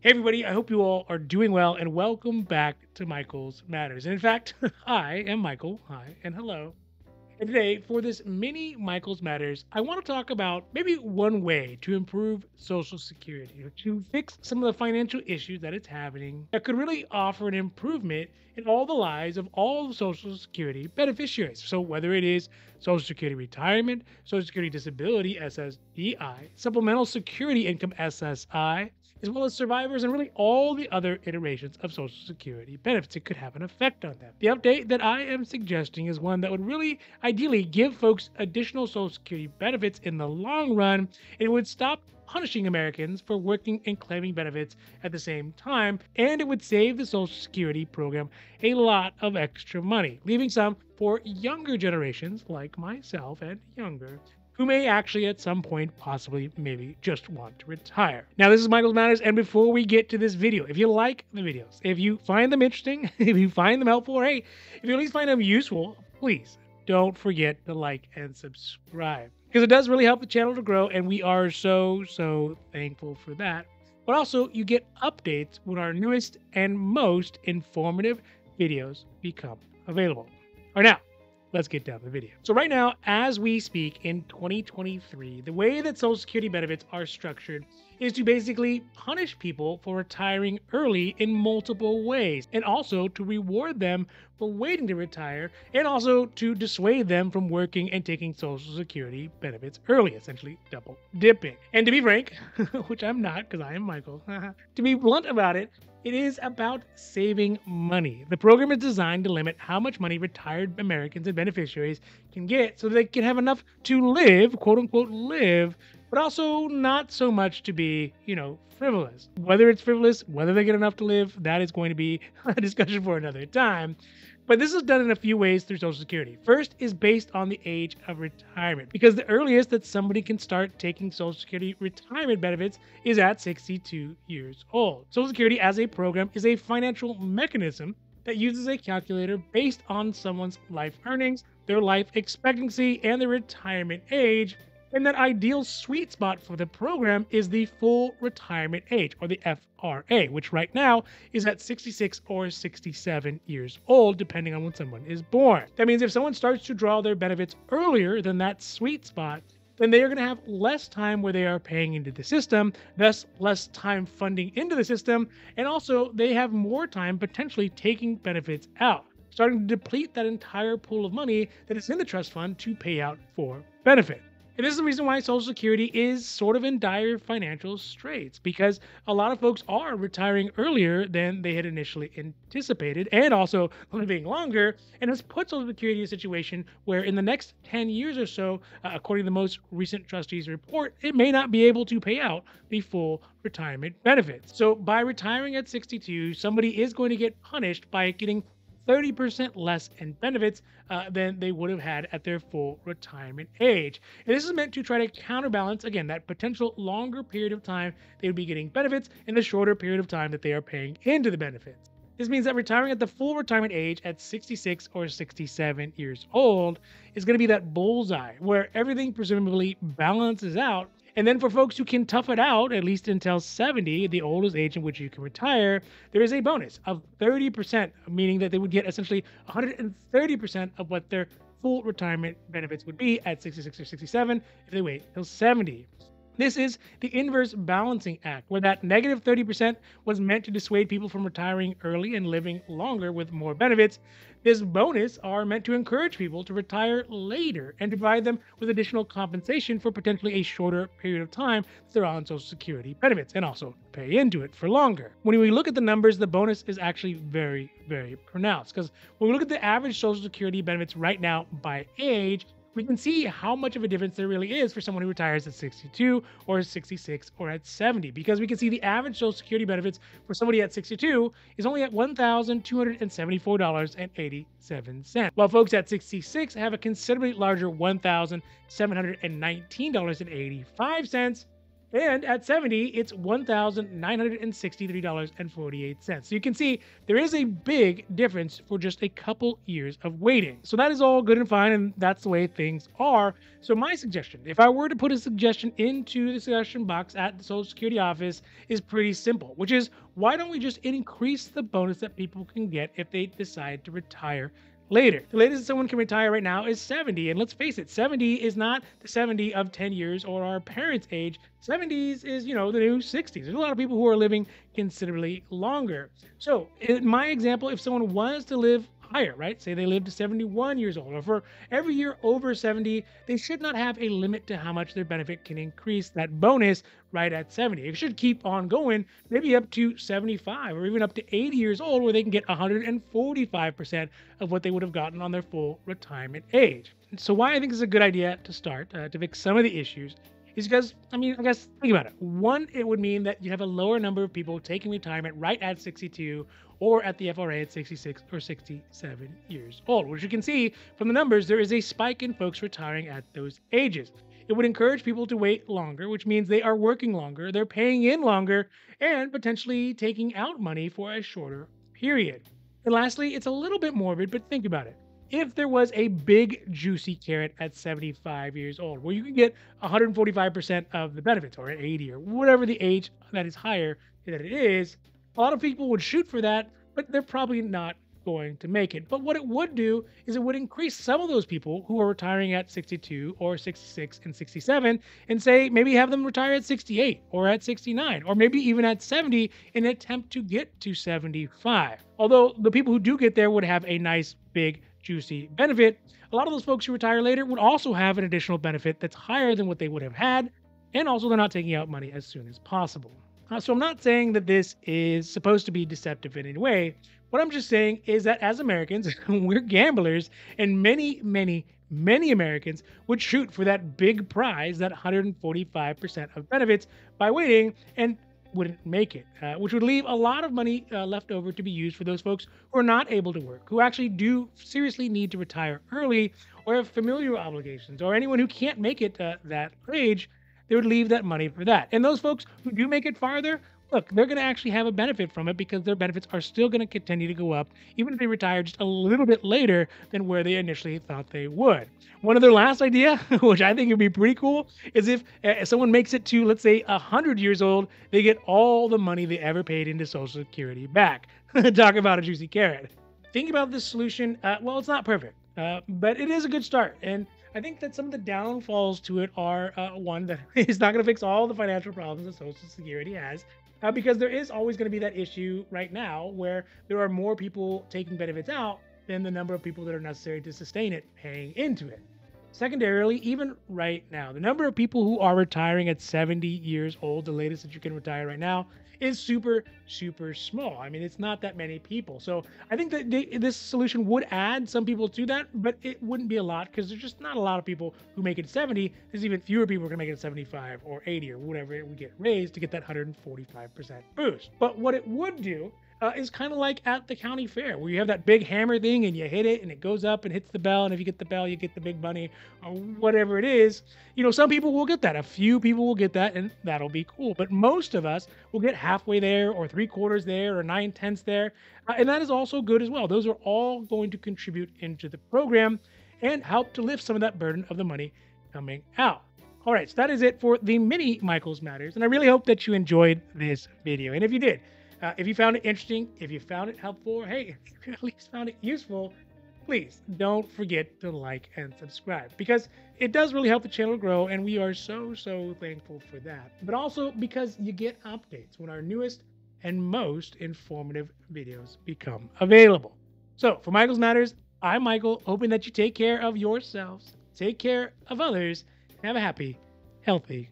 Hey, everybody, I hope you all are doing well and welcome back to Michael's Matters. And in fact, I am Michael. Hi and hello. And today, for this mini Michael's Matters, I want to talk about maybe one way to improve Social Security, or to fix some of the financial issues that it's having that could really offer an improvement in all the lives of all the Social Security beneficiaries. So, whether it is Social Security Retirement, Social Security Disability SSDI, Supplemental Security Income SSI, as well as survivors and really all the other iterations of Social Security benefits. It could have an effect on them. The update that I am suggesting is one that would really ideally give folks additional Social Security benefits in the long run. It would stop punishing Americans for working and claiming benefits at the same time, and it would save the Social Security program a lot of extra money, leaving some for younger generations like myself and younger who may actually at some point possibly maybe just want to retire. Now, this is Michael's Matters, and before we get to this video, if you like the videos, if you find them interesting, if you find them helpful, or hey, if you at least find them useful, please don't forget to like and subscribe because it does really help the channel to grow, and we are so thankful for that. But also, you get updates when our newest and most informative videos become available. All right, now, let's get down to the video. So right now, as we speak in 2023, the way that Social Security benefits are structured is to basically punish people for retiring early in multiple ways, and also to reward them for waiting to retire, and also to dissuade them from working and taking Social Security benefits early, essentially double dipping. And to be frank, which I'm not because I am Michael, to be blunt about it, it is about saving money. The program is designed to limit how much money retired Americans and beneficiaries can get so they can have enough to live, quote unquote, live, but also not so much to be, frivolous. Whether it's frivolous, whether they get enough to live, that is going to be a discussion for another time. But this is done in a few ways through Social Security. First is based on the age of retirement, because the earliest that somebody can start taking Social Security retirement benefits is at 62 years old. Social Security as a program is a financial mechanism that uses a calculator based on someone's life earnings, their life expectancy, and their retirement age. And that ideal sweet spot for the program is the full retirement age, or the FRA, which right now is at 66 or 67 years old, depending on when someone is born. That means if someone starts to draw their benefits earlier than that sweet spot, then they are going to have less time where they are paying into the system, thus less time funding into the system, and also they have more time potentially taking benefits out, starting to deplete that entire pool of money that is in the trust fund to pay out for benefit. And this is the reason why Social Security is sort of in dire financial straits, because a lot of folks are retiring earlier than they had initially anticipated, and also living longer, and has put Social Security in a situation where in the next 10 years or so, according to the most recent trustees report, it may not be able to pay out the full retirement benefits. So by retiring at 62, somebody is going to get punished by getting 30% less in benefits than they would have had at their full retirement age. And this is meant to try to counterbalance, again, that potential longer period of time they would be getting benefits in the shorter period of time that they are paying into the benefits. This means that retiring at the full retirement age at 66 or 67 years old is going to be that bullseye where everything presumably balances out. And then for folks who can tough it out, at least until 70, the oldest age in which you can retire, there is a bonus of 30%, meaning that they would get essentially 130% of what their full retirement benefits would be at 66 or 67 if they wait till 70. This is the inverse balancing act, where that negative 30% was meant to dissuade people from retiring early and living longer with more benefits. This bonus are meant to encourage people to retire later and provide them with additional compensation for potentially a shorter period of time that they're on Social Security benefits, and also pay into it for longer. When we look at the numbers, the bonus is actually very pronounced, because when we look at the average Social Security benefits right now by age, we can see how much of a difference there really is for someone who retires at 62 or 66 or at 70, because we can see the average Social Security benefits for somebody at 62 is only at $1,274.87, while folks at 66 have a considerably larger $1,719.85. And at 70, it's $1,963.48. So you can see there is a big difference for just a couple years of waiting. So that is all good and fine, and that's the way things are. So my suggestion, if I were to put a suggestion into the suggestion box at the Social Security office, is pretty simple, which is why don't we just increase the bonus that people can get if they decide to retire later? The latest someone can retire right now is 70. And let's face it, 70 is not the 70 of 10 years or our parents' age. 70s is, the new 60s. There's a lot of people who are living considerably longer. So, in my example, if someone was to live higher, right? Say they live to 71 years old, or for every year over 70, they should not have a limit to how much their benefit can increase that bonus right at 70. It should keep on going, maybe up to 75 or even up to 80 years old, where they can get 145% of what they would have gotten on their full retirement age. So, why I think this is a good idea to start to fix some of the issues is because, I guess, think about it. One, it would mean that you have a lower number of people taking retirement right at 62 or at the FRA at 66 or 67 years old. Which you can see from the numbers, there is a spike in folks retiring at those ages. It would encourage people to wait longer, which means they are working longer, they're paying in longer, and potentially taking out money for a shorter period. And lastly, it's a little bit morbid, but think about it. If there was a big juicy carrot at 75 years old, where you can get 145% of the benefits, or at 80, or whatever the age that is higher that it is, a lot of people would shoot for that, but they're probably not going to make it. But what it would do is it would increase some of those people who are retiring at 62 or 66 and 67, and say maybe have them retire at 68 or at 69 or maybe even at 70 in an attempt to get to 75. Although the people who do get there would have a nice big juicy benefit, a lot of those folks who retire later would also have an additional benefit that's higher than what they would have had, and also they're not taking out money as soon as possible. So I'm not saying that this is supposed to be deceptive in any way. What I'm just saying is that as Americans, we're gamblers, and many Americans would shoot for that big prize, that 145% of benefits, by waiting, and wouldn't make it, which would leave a lot of money left over to be used for those folks who are not able to work, who actually do seriously need to retire early or have familial obligations, or anyone who can't make it that age. They would leave that money for that. And those folks who do make it farther, look, they're going to actually have a benefit from it, because their benefits are still going to continue to go up, even if they retire just a little bit later than where they initially thought they would. One of their last idea, which I think would be pretty cool, is if someone makes it to, let's say, 100 years old, they get all the money they ever paid into Social Security back. Talk about a juicy carrot. Think about this solution. Well, it's not perfect, but it is a good start. And I think that some of the downfalls to it are, one, that it's not going to fix all the financial problems that Social Security has, because there is always going to be that issue right now where there are more people taking benefits out than the number of people that are necessary to sustain it paying into it. Secondarily, even right now, the number of people who are retiring at 70 years old, the latest that you can retire right now, is super, super small. I mean, it's not that many people. So I think that this solution would add some people to that, but it wouldn't be a lot, because there's just not a lot of people who make it 70. There's even fewer people who are going to make it 75 or 80 or whatever it would get raised to get that 145% boost. But what it would do is kind of like at the county fair, where you have that big hammer thing and you hit it and it goes up and hits the bell. And if you get the bell, you get the big money, or whatever it is. Some people will get that. A few people will get that, and that'll be cool. But most of us will get halfway there, or 3/4 there, or 9/10 there. And that is also good as well. Those are all going to contribute into the program and help to lift some of that burden of the money coming out. All right, so that is it for the mini Michael's Matters. And I really hope that you enjoyed this video. And if you did, if you found it interesting, if you found it helpful, or hey, if you at least found it useful, please don't forget to like and subscribe, because it does really help the channel grow, and we are so, so thankful for that. But also because you get updates when our newest and most informative videos become available. So for Michael's Matters, I'm Michael, hoping that you take care of yourselves, take care of others, and have a happy, healthy